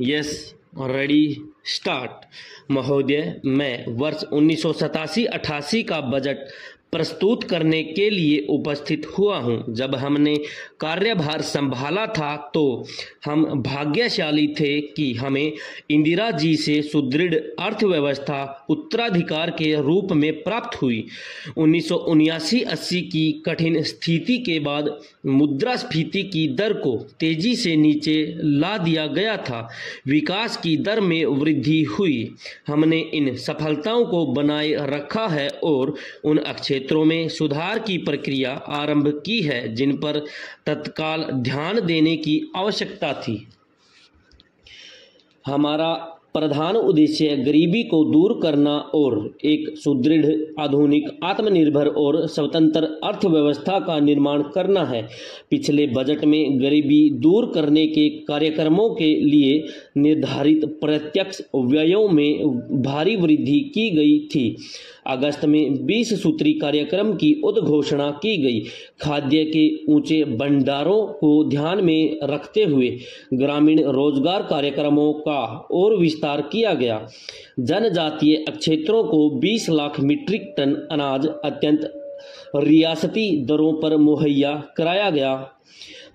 Yes, ready, start. महोदय, मैं वर्ष 1987-88 का बजट प्रस्तुत करने के लिए उपस्थित हुआ हूं। जब हमने कार्यभार संभाला था तो हम भाग्यशाली थे कि हमें इंदिरा जी से सुदृढ़ अर्थव्यवस्था उत्तराधिकार के रूप में प्राप्त हुई। 1979-80 की कठिन स्थिति के बाद मुद्रास्फीति की दर को तेजी से नीचे ला दिया गया था, विकास की दर में वृद्धि हुई। हमने इन सफलताओं को बनाए रखा है और उन क्षेत्रों में सुधार की प्रक्रिया आरंभ की है जिन पर तत्काल ध्यान देने की आवश्यकता थी। हमारा प्रधान उद्देश्य गरीबी को दूर करना और एक सुदृढ़, आधुनिक, आत्मनिर्भर और स्वतंत्र अर्थव्यवस्था का निर्माण करना है। पिछले बजट में गरीबी दूर करने के कार्यक्रमों के लिए निर्धारित प्रत्यक्ष व्ययों में भारी वृद्धि की गई थी। अगस्त में 20 सूत्री कार्यक्रम की उद्घोषणा की गई। खाद्य के ऊंचे भंडारों को ध्यान में रखते हुए ग्रामीण रोजगार कार्यक्रमों का और विस्तार किया गया। जनजातीय क्षेत्रों को 20 लाख मीट्रिक टन अनाज अत्यंत रियासती दरों पर मुहैया कराया गया।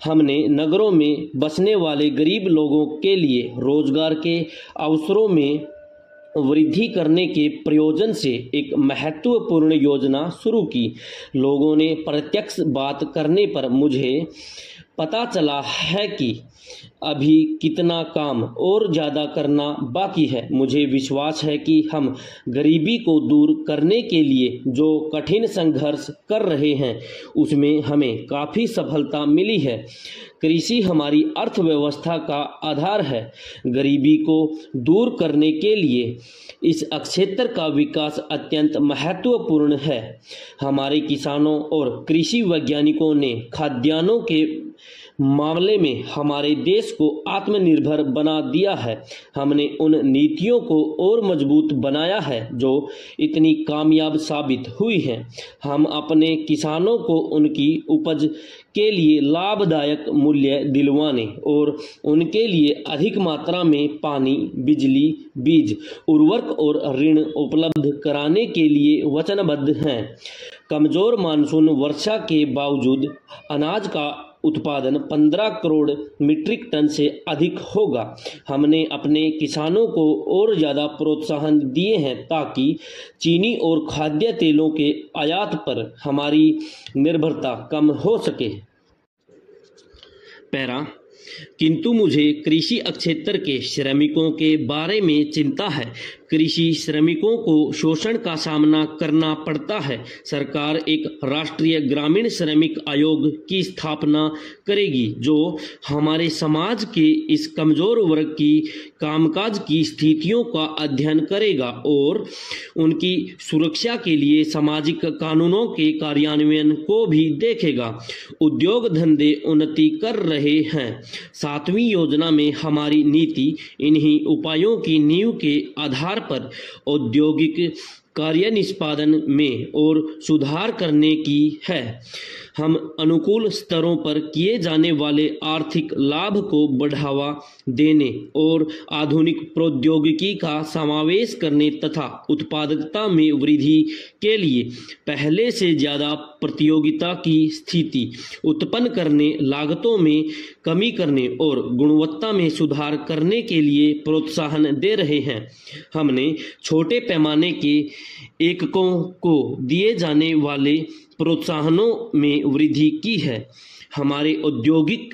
हमने नगरों में बसने वाले गरीब लोगों के लिए रोजगार के अवसरों में वृद्धि करने के प्रयोजन से एक महत्वपूर्ण योजना शुरू की। लोगों ने प्रत्यक्ष बात करने पर मुझे पता चला है कि अभी कितना काम और ज़्यादा करना बाकी है। मुझे विश्वास है कि हम गरीबी को दूर करने के लिए जो कठिन संघर्ष कर रहे हैं उसमें हमें काफ़ी सफलता मिली है। कृषि हमारी अर्थव्यवस्था का आधार है। गरीबी को दूर करने के लिए इस क्षेत्र का विकास अत्यंत महत्वपूर्ण है। हमारे किसानों और कृषि वैज्ञानिकों ने खाद्यान्नों के मामले में हमारे देश को आत्मनिर्भर बना दिया है। हमने उन नीतियों को और मजबूत बनाया है जो इतनी कामयाब साबित हुई हैं। हम अपने किसानों को उनकी उपज के लिए लाभदायक मूल्य दिलवाने और उनके लिए अधिक मात्रा में पानी, बिजली, बीज, उर्वरक और ऋण उपलब्ध कराने के लिए वचनबद्ध हैं। कमजोर मानसून वर्षा के बावजूद अनाज का उत्पादन 15 करोड़ मीट्रिक टन से अधिक होगा। हमने अपने किसानों को और ज़्यादा प्रोत्साहन दिए हैं ताकि चीनी और खाद्य तेलों के आयात पर हमारी निर्भरता कम हो सके। पैरा, किंतु मुझे कृषि क्षेत्र के श्रमिकों के बारे में चिंता है। कृषि श्रमिकों को शोषण का सामना करना पड़ता है। सरकार एक राष्ट्रीय ग्रामीण श्रमिक आयोग की स्थापना करेगी जो हमारे समाज के इस कमजोर वर्ग की कामकाज की स्थितियों का अध्ययन करेगा और उनकी सुरक्षा के लिए सामाजिक कानूनों के कार्यान्वयन को भी देखेगा। उद्योग धंधे उन्नति कर रहे हैं। 7वीं योजना में हमारी नीति इन्हीं उपायों की नींव के आधार पर औद्योगिक कार्य निष्पादन में और सुधार करने की है। हम अनुकूल स्तरों पर किए जाने वाले आर्थिक लाभ को बढ़ावा देने और आधुनिक प्रौद्योगिकी का समावेश करने तथा उत्पादकता में वृद्धि के लिए पहले से ज़्यादा प्रतियोगिता की स्थिति उत्पन्न करने, लागतों में कमी करने और गुणवत्ता में सुधार करने के लिए प्रोत्साहन दे रहे हैं। हमने छोटे पैमाने के एककों को दिए जाने वाले प्रोत्साहनों में वृद्धि की है। हमारे औद्योगिक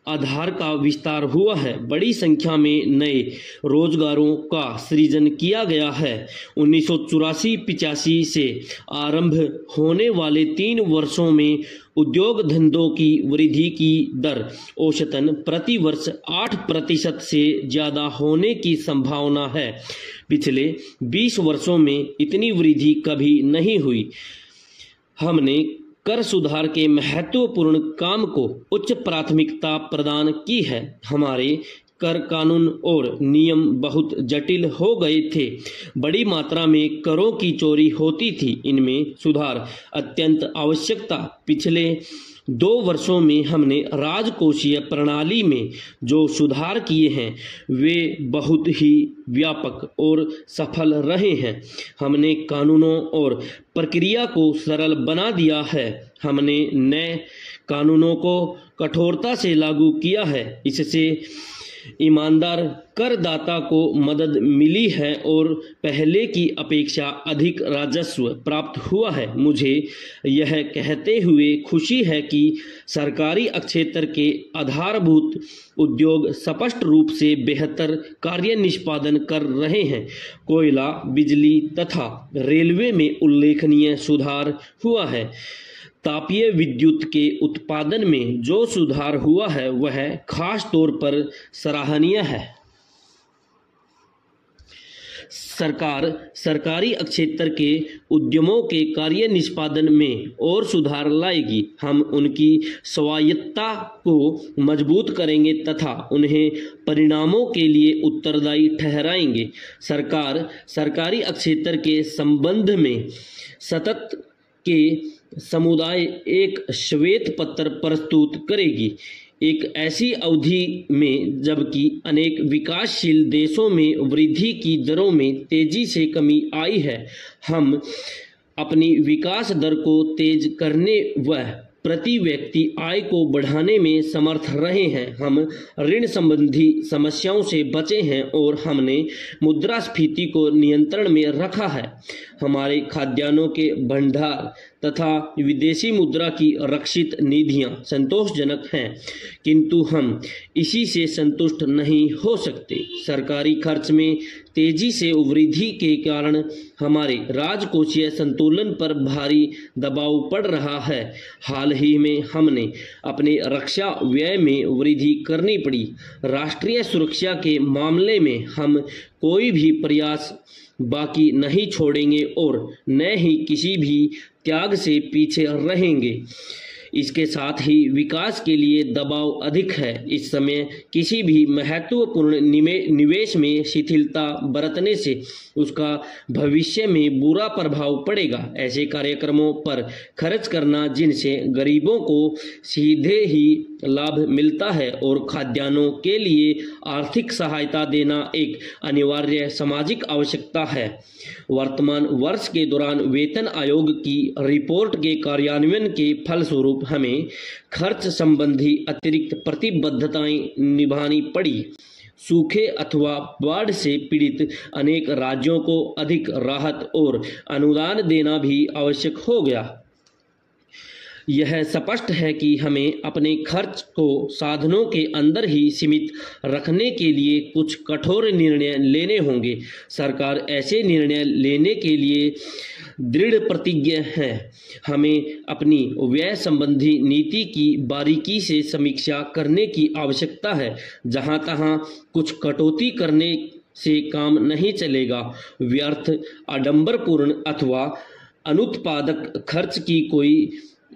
आधार का विस्तार हुआ है। बड़ी संख्या में नए रोजगारों का सृजन किया गया है। 1984-85 से आरंभ होने वाले 3 वर्षों में उद्योग धंधों की वृद्धि की दर औसतन प्रति वर्ष 8% से ज़्यादा होने की संभावना है। पिछले 20 वर्षों में इतनी वृद्धि कभी नहीं हुई। हमने कर सुधार के महत्वपूर्ण काम को उच्च प्राथमिकता प्रदान की है। हमारे कर कानून और नियम बहुत जटिल हो गए थे। बड़ी मात्रा में करों की चोरी होती थी। इनमें सुधार अत्यंत आवश्यक था। पिछले 2 वर्षों में हमने राजकोषीय प्रणाली में जो सुधार किए हैं वे बहुत ही व्यापक और सफल रहे हैं। हमने कानूनों और प्रक्रिया को सरल बना दिया है। हमने नए कानूनों को कठोरता से लागू किया है। इससे ईमानदार करदाता को मदद मिली है और पहले की अपेक्षा अधिक राजस्व प्राप्त हुआ है। मुझे यह कहते हुए खुशी है कि सरकारी क्षेत्र के आधारभूत उद्योग स्पष्ट रूप से बेहतर कार्य निष्पादन कर रहे हैं। कोयला, बिजली तथा रेलवे में उल्लेखनीय सुधार हुआ है। तापीय विद्युत के उत्पादन में जो सुधार हुआ है वह खास तौर पर सराहनीय है। सरकार सरकारी क्षेत्र के उद्यमों के कार्य निष्पादन में और सुधार लाएगी। हम उनकी स्वायत्तता को मजबूत करेंगे तथा उन्हें परिणामों के लिए उत्तरदायी ठहराएंगे। सरकार सरकारी क्षेत्र के संबंध में सतत के समुदाय एक श्वेत पत्र प्रस्तुत करेगी। एक ऐसी अवधि में जबकि अनेक विकासशील देशों में वृद्धि की दरों में तेजी से कमी आई है, हम अपनी विकास दर को तेज करने व प्रति व्यक्ति आय को बढ़ाने में समर्थ रहे हैं। हम ऋण संबंधी समस्याओं से बचे हैं और हमने मुद्रास्फीति को नियंत्रण में रखा है। हमारे खाद्यान्नों के भंडार तथा विदेशी मुद्रा की रक्षित निधियां संतोषजनक हैं, किंतु हम इसी से संतुष्ट नहीं हो सकते। सरकारी खर्च में तेजी से वृद्धि के कारण हमारे राजकोषीय संतुलन पर भारी दबाव पड़ रहा है। हाल ही में हमने अपने रक्षा व्यय में वृद्धि करनी पड़ी। राष्ट्रीय सुरक्षा के मामले में हम कोई भी प्रयास बाकी नहीं छोड़ेंगे और न ही किसी भी त्याग से पीछे रहेंगे। इसके साथ ही विकास के लिए दबाव अधिक है। इस समय किसी भी महत्वपूर्ण निवेश में शिथिलता बरतने से उसका भविष्य में बुरा प्रभाव पड़ेगा। ऐसे कार्यक्रमों पर खर्च करना जिनसे गरीबों को सीधे ही लाभ मिलता है और खाद्यान्नों के लिए आर्थिक सहायता देना एक अनिवार्य सामाजिक आवश्यकता है। वर्तमान वर्ष के दौरान वेतन आयोग की रिपोर्ट के कार्यान्वयन के फलस्वरूप हमें खर्च संबंधी अतिरिक्त प्रतिबद्धताएं निभानी पड़ी। सूखे अथवा बाढ़ से पीड़ित अनेक राज्यों को अधिक राहत और अनुदान देना भी आवश्यक हो गया। यह स्पष्ट है कि हमें अपने खर्च को साधनों के अंदर ही सीमित रखने के लिए कुछ कठोर निर्णय लेने होंगे। सरकार ऐसे निर्णय लेने के लिए दृढ़ प्रतिज्ञ है। हमें अपनी व्यय संबंधी नीति की बारीकी से समीक्षा करने की आवश्यकता है। जहां तहां कुछ कटौती करने से काम नहीं चलेगा। व्यर्थ, आडंबरपूर्ण अथवा अनुत्पादक खर्च की कोई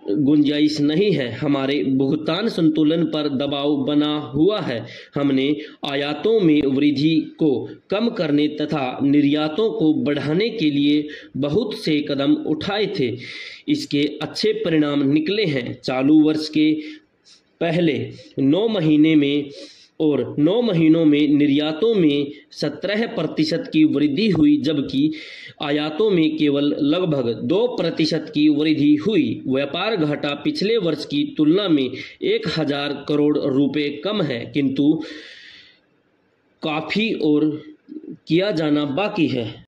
गुंजाइश नहीं है। हमारे भुगतान संतुलन पर दबाव बना हुआ है। हमने आयातों में वृद्धि को कम करने तथा निर्यातों को बढ़ाने के लिए बहुत से कदम उठाए थे। इसके अच्छे परिणाम निकले हैं। चालू वर्ष के पहले 9 महीने में और 9 महीनों में निर्यातों में 17% की वृद्धि हुई, जबकि आयातों में केवल लगभग 2% की वृद्धि हुई। व्यापार घाटा पिछले वर्ष की तुलना में 1000 करोड़ रुपए कम है, किंतु काफी और किया जाना बाकी है।